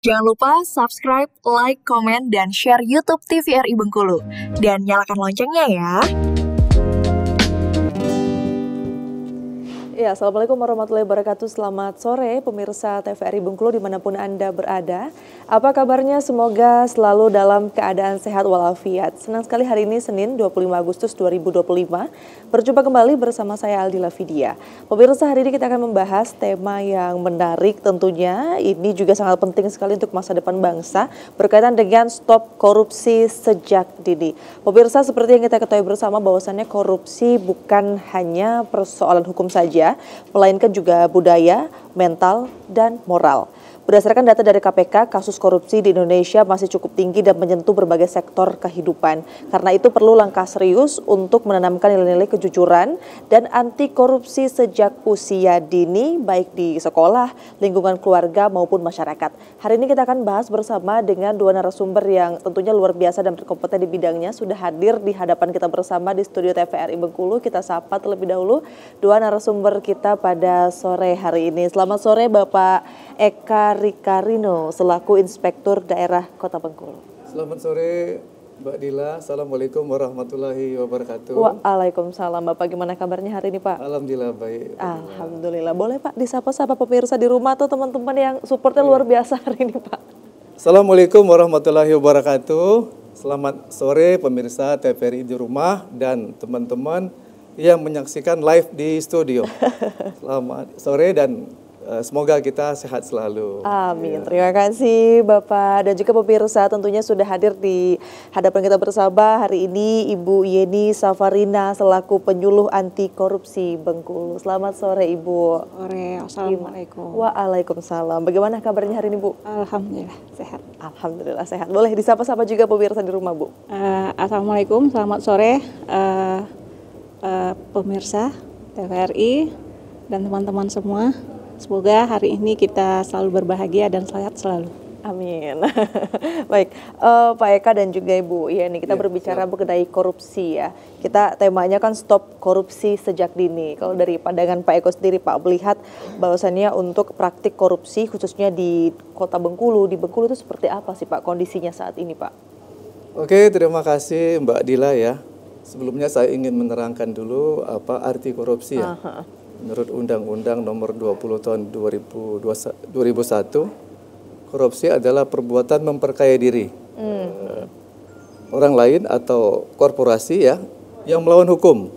Jangan lupa subscribe, like, komen, dan share YouTube TVRI Bengkulu. Dan nyalakan loncengnya ya. Ya, Assalamualaikum warahmatullahi wabarakatuh. Selamat sore pemirsa TVRI Bengkulu dimanapun Anda berada. Apa kabarnya? Semoga selalu dalam keadaan sehat walafiat. Senang sekali hari ini Senin 25 Agustus 2025. Berjumpa kembali bersama saya Aldila Vidya. Pemirsa, hari ini kita akan membahas tema yang menarik tentunya. Ini juga sangat penting sekali untuk masa depan bangsa berkaitan dengan stop korupsi sejak dini. Pemirsa, seperti yang kita ketahui bersama bahwasannya korupsi bukan hanya persoalan hukum saja, melainkan juga budaya, mental, dan moral. Berdasarkan data dari KPK, kasus korupsi di Indonesia masih cukup tinggi dan menyentuh berbagai sektor kehidupan. Karena itu perlu langkah serius untuk menanamkan nilai-nilai kejujuran dan anti korupsi sejak usia dini, baik di sekolah, lingkungan keluarga, maupun masyarakat. Hari ini kita akan bahas bersama dengan dua narasumber yang tentunya luar biasa dan berkompeten di bidangnya. Sudah hadir di hadapan kita bersama di studio TVRI Bengkulu. Kita sapa terlebih dahulu dua narasumber kita pada sore hari ini. Selamat sore Bapak Eka Rikarino selaku Inspektur Daerah Kota Bengkulu. Selamat sore Mbak Dila, Assalamualaikum warahmatullahi wabarakatuh. Waalaikumsalam. Bapak gimana kabarnya hari ini Pak? Alhamdulillah baik. Alhamdulillah. Boleh Pak disapa-sapa pemirsa di rumah atau teman-teman yang supportnya luar biasa hari ini Pak? Assalamualaikum warahmatullahi wabarakatuh. Selamat sore pemirsa TVRI di rumah dan teman-teman yang menyaksikan live di studio. Selamat sore dan semoga kita sehat selalu. Amin. Terima kasih Bapak dan juga pemirsa tentunya sudah hadir di hadapan kita bersama hari ini Ibu Yeni Safarina selaku penyuluh anti korupsi Bengkulu. Selamat sore Ibu. Sore. Assalamualaikum. Waalaikumsalam. Bagaimana kabarnya hari ini Bu? Alhamdulillah sehat. Alhamdulillah sehat. Boleh disapa-sapa juga pemirsa di rumah Bu. Assalamualaikum. Selamat sore pemirsa TVRI dan teman-teman semua. Semoga hari ini kita selalu berbahagia dan sehat selalu. Amin. Baik, Pak Eka dan juga Ibu Yeni, kita berbicara mengenai korupsi ya. Kita temanya kan stop korupsi sejak dini. Kalau dari pandangan Pak Eko sendiri Pak, melihat bahwasannya untuk praktik korupsi khususnya di Kota Bengkulu, di Bengkulu itu seperti apa sih Pak kondisinya saat ini Pak? Oke, terima kasih Mbak Dila ya. Sebelumnya saya ingin menerangkan dulu apa arti korupsi ya. Menurut Undang-Undang Nomor 20 Tahun 2001, korupsi adalah perbuatan memperkaya diri orang lain atau korporasi ya yang melawan hukum,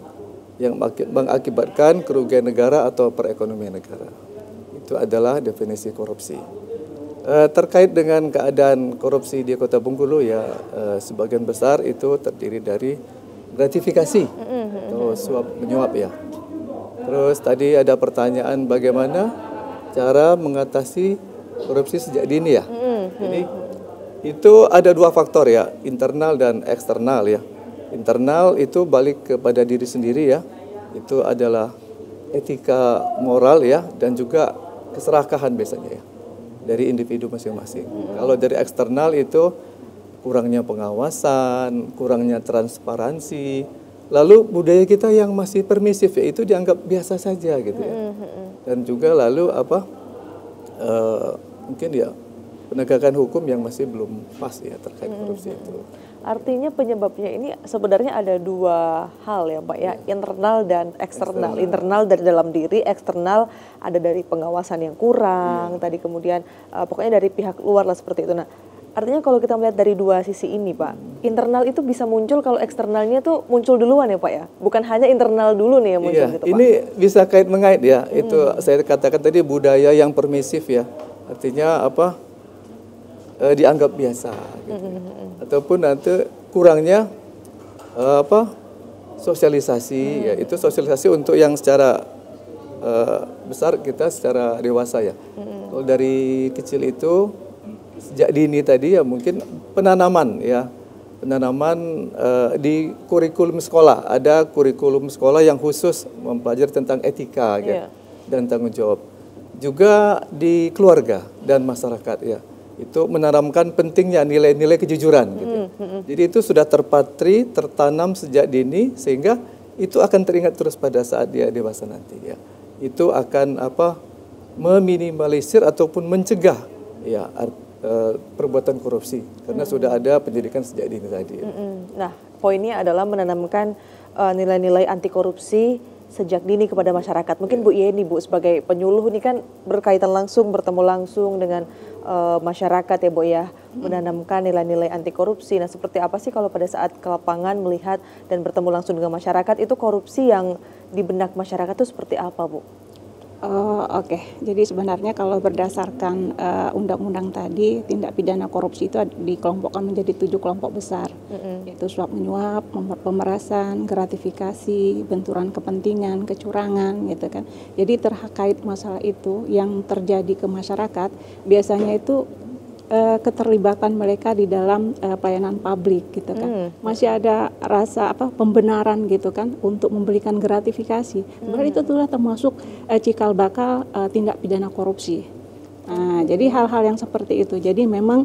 yang mengakibatkan kerugian negara atau perekonomian negara. Itu adalah definisi korupsi. Terkait dengan keadaan korupsi di Kota Bengkulu ya, sebagian besar itu terdiri dari gratifikasi atau suap menyuap ya. Terus tadi ada pertanyaan bagaimana cara mengatasi korupsi sejak dini ya. Jadi itu ada dua faktor ya, internal dan eksternal ya. Internal itu balik kepada diri sendiri ya. Itu adalah etika moral ya dan juga keserakahan biasanya ya dari individu masing-masing. Kalau dari eksternal itu kurangnya pengawasan, kurangnya transparansi. Lalu budaya kita yang masih permisif ya itu dianggap biasa saja gitu ya. Dan juga lalu mungkin ya penegakan hukum yang masih belum pas ya terkait korupsi itu. Artinya penyebabnya ini sebenarnya ada dua hal ya Pak ya, internal dan eksternal. Internal dari dalam diri, eksternal ada dari pengawasan yang kurang, tadi kemudian pokoknya dari pihak luar lah seperti itu. Nah, artinya kalau kita melihat dari dua sisi ini Pak, internal itu bisa muncul kalau eksternalnya tuh muncul duluan ya Pak ya? Bukan hanya internal dulu nih yang muncul gitu Pak? Ini bisa kait-mengait ya, itu saya katakan tadi budaya yang permisif ya. Artinya apa, dianggap biasa gitu. Ataupun nanti kurangnya sosialisasi ya, itu sosialisasi untuk yang secara besar kita secara dewasa ya. Kalau dari kecil itu sejak dini tadi ya mungkin penanaman di kurikulum sekolah, ada kurikulum sekolah yang khusus mempelajari tentang etika ya, dan tanggung jawab. Juga di keluarga dan masyarakat ya, itu menanamkan pentingnya nilai-nilai kejujuran gitu. Jadi itu sudah tertanam sejak dini sehingga itu akan teringat terus pada saat dia dewasa nanti ya. Itu akan meminimalisir ataupun mencegah ya perbuatan korupsi karena sudah ada pendidikan sejak dini tadi. Nah, poinnya adalah menanamkan nilai-nilai anti korupsi sejak dini kepada masyarakat. Mungkin Bu Yeni, Bu, sebagai penyuluh ini kan berkaitan langsung, bertemu langsung dengan masyarakat ya Bu ya, menanamkan nilai-nilai anti korupsi. Nah, seperti apa sih kalau pada saat ke lapangan melihat dan bertemu langsung dengan masyarakat, itu korupsi yang di benak masyarakat itu seperti apa, Bu? Oke. Jadi sebenarnya kalau berdasarkan undang-undang tadi, tindak pidana korupsi itu dikelompokkan menjadi 7 kelompok besar, yaitu suap menyuap, pemerasan, gratifikasi, benturan kepentingan, kecurangan, gitu kan. Jadi terkait masalah itu yang terjadi ke masyarakat, biasanya itu keterlibatan mereka di dalam pelayanan publik, gitu kan. Masih ada rasa pembenaran, gitu kan, untuk memberikan gratifikasi. Sebenarnya itu adalah termasuk cikal bakal tindak pidana korupsi. Nah, jadi hal-hal yang seperti itu. Jadi memang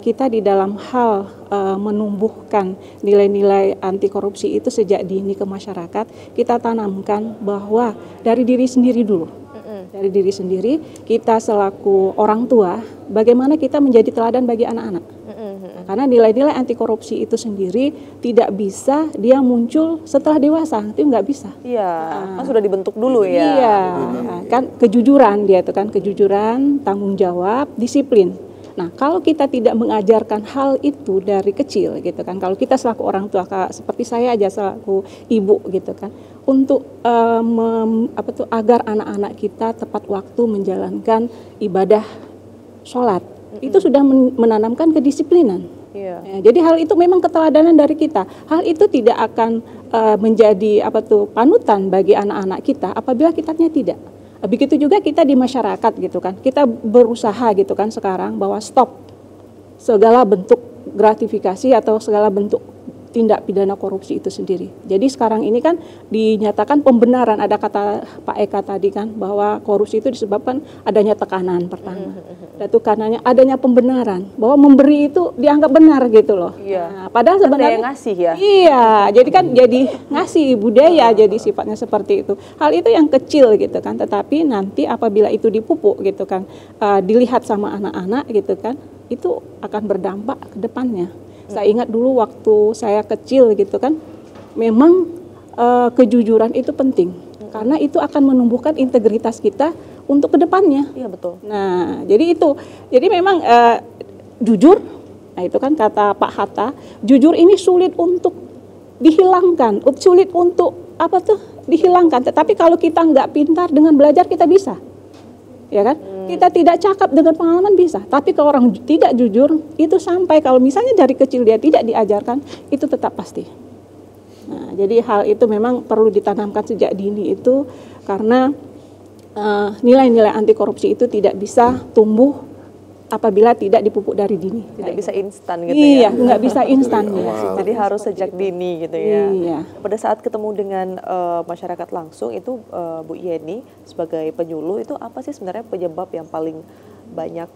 kita di dalam hal menumbuhkan nilai-nilai anti korupsi itu sejak dini ke masyarakat, kita tanamkan bahwa dari diri sendiri dulu. Dari diri sendiri, kita selaku orang tua, bagaimana kita menjadi teladan bagi anak-anak. Karena nilai-nilai anti korupsi itu sendiri tidak bisa dia muncul setelah dewasa, itu nggak bisa. Iya, kan sudah dibentuk dulu ya. Iya, kan kejujuran dia itu kan, kejujuran, tanggung jawab, disiplin. Nah, kalau kita tidak mengajarkan hal itu dari kecil, gitu kan, kalau kita selaku orang tua, seperti saya aja selaku ibu, gitu kan, untuk agar anak-anak kita tepat waktu menjalankan ibadah sholat, itu sudah menanamkan kedisiplinan. Iya. Ya, jadi hal itu memang keteladanan dari kita. Hal itu tidak akan menjadi panutan bagi anak-anak kita apabila kitanya tidak. Begitu juga kita di masyarakat, gitu kan. Kita berusaha, gitu kan, sekarang bahwa stop segala bentuk gratifikasi atau segala bentuk tindak pidana korupsi itu sendiri. Jadi sekarang ini kan dinyatakan pembenaran, ada kata Pak Eka tadi kan, bahwa korupsi itu disebabkan adanya tekanan pertama. Dan tekanannya adanya pembenaran, bahwa memberi itu dianggap benar, gitu loh. Iya. Nah, padahal sebenarnya ngasih ya. Iya, jadi kan jadi ngasih budaya, jadi sifatnya seperti itu. Hal itu yang kecil, gitu kan, tetapi nanti apabila itu dipupuk, gitu kan, dilihat sama anak-anak, gitu kan, itu akan berdampak ke depannya. Saya ingat dulu waktu saya kecil, gitu kan, memang kejujuran itu penting karena itu akan menumbuhkan integritas kita untuk kedepannya. Iya, betul. Nah, jadi itu, jadi memang jujur, nah itu kan kata Pak Hatta, jujur ini sulit untuk dihilangkan, sulit untuk dihilangkan. Tetapi kalau kita nggak pintar dengan belajar, kita bisa. Ya kan? Kita tidak cakap dengan pengalaman bisa, tapi kalau orang tidak jujur itu sampai kalau misalnya dari kecil dia tidak diajarkan, itu tetap pasti. Nah, jadi hal itu memang perlu ditanamkan sejak dini itu karena nilai-nilai anti korupsi itu tidak bisa tumbuh apabila tidak dipupuk dari dini. Tidak bisa instan gitu ya. Iya, ya. nggak bisa instan ya. Jadi harus sejak dini gitu ya. Iya. Pada saat ketemu dengan masyarakat langsung itu Bu Yeni sebagai penyuluh, itu apa sih sebenarnya penyebab yang paling banyak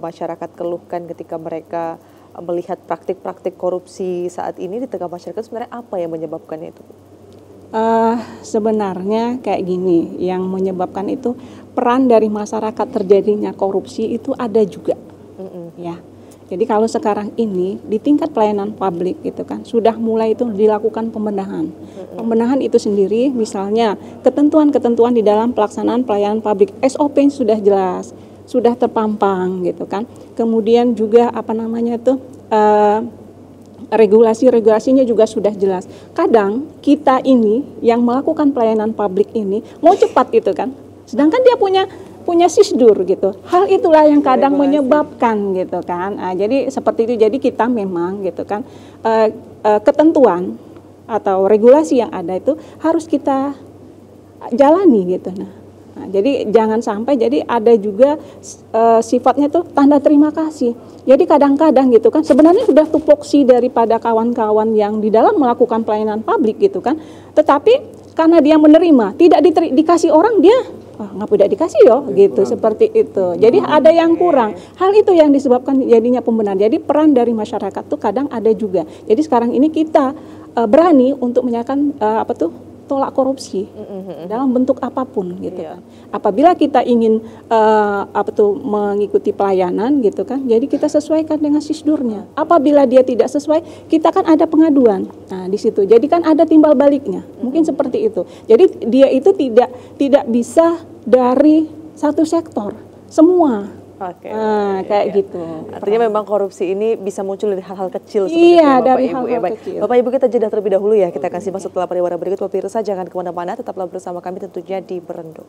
masyarakat keluhkan ketika mereka melihat praktik-praktik korupsi saat ini di tengah masyarakat, sebenarnya apa yang menyebabkannya itu, Bu? Sebenarnya kayak gini, yang menyebabkan itu peran dari masyarakat terjadinya korupsi itu ada juga, ya. Jadi kalau sekarang ini di tingkat pelayanan publik, gitu kan, sudah mulai itu dilakukan pembenahan. Pembenahan itu sendiri, misalnya ketentuan-ketentuan di dalam pelaksanaan pelayanan publik, SOP sudah jelas, sudah terpampang, gitu kan. Kemudian juga regulasinya juga sudah jelas. Kadang kita ini yang melakukan pelayanan publik ini mau cepat, gitu kan, sedangkan dia punya sisdur, gitu. Hal itulah yang kadang menyebabkan, gitu kan. Jadi seperti itu. Jadi kita memang, gitu kan, ketentuan atau regulasi yang ada itu harus kita jalani, gitu. Nah, jadi jangan sampai jadi ada juga sifatnya tuh tanda terima kasih. Jadi kadang-kadang, gitu kan, sebenarnya sudah tupoksi daripada kawan-kawan yang di dalam melakukan pelayanan publik, gitu kan. Tetapi karena dia menerima, tidak dikasih orang, dia ngapa tidak dikasih gitu, seperti itu. Jadi ada yang kurang. Hal itu yang disebabkan jadinya pembenaran. Jadi peran dari masyarakat tuh kadang ada juga. Jadi sekarang ini kita berani untuk menyatakan tolak korupsi dalam bentuk apapun gitu kan. Apabila kita ingin mengikuti pelayanan gitu kan, jadi kita sesuaikan dengan SISDUR-nya. Apabila dia tidak sesuai, kita kan ada pengaduan. Nah, di situ. Jadi kan ada timbal baliknya. Mungkin seperti itu. Jadi dia itu tidak bisa dari satu sektor, semua. Oke. Nah, kayak gitu. Artinya memang korupsi ini bisa muncul dari hal-hal kecil Iya, seperti itu, dari Bapak Ibu, hal-hal Baik. kecil. Bapak Ibu, kita jeda terlebih dahulu ya. Kita akan simak setelah pariwara berikut. Pemirsa jangan kemana-mana, tetaplah bersama kami tentunya di Berenduk.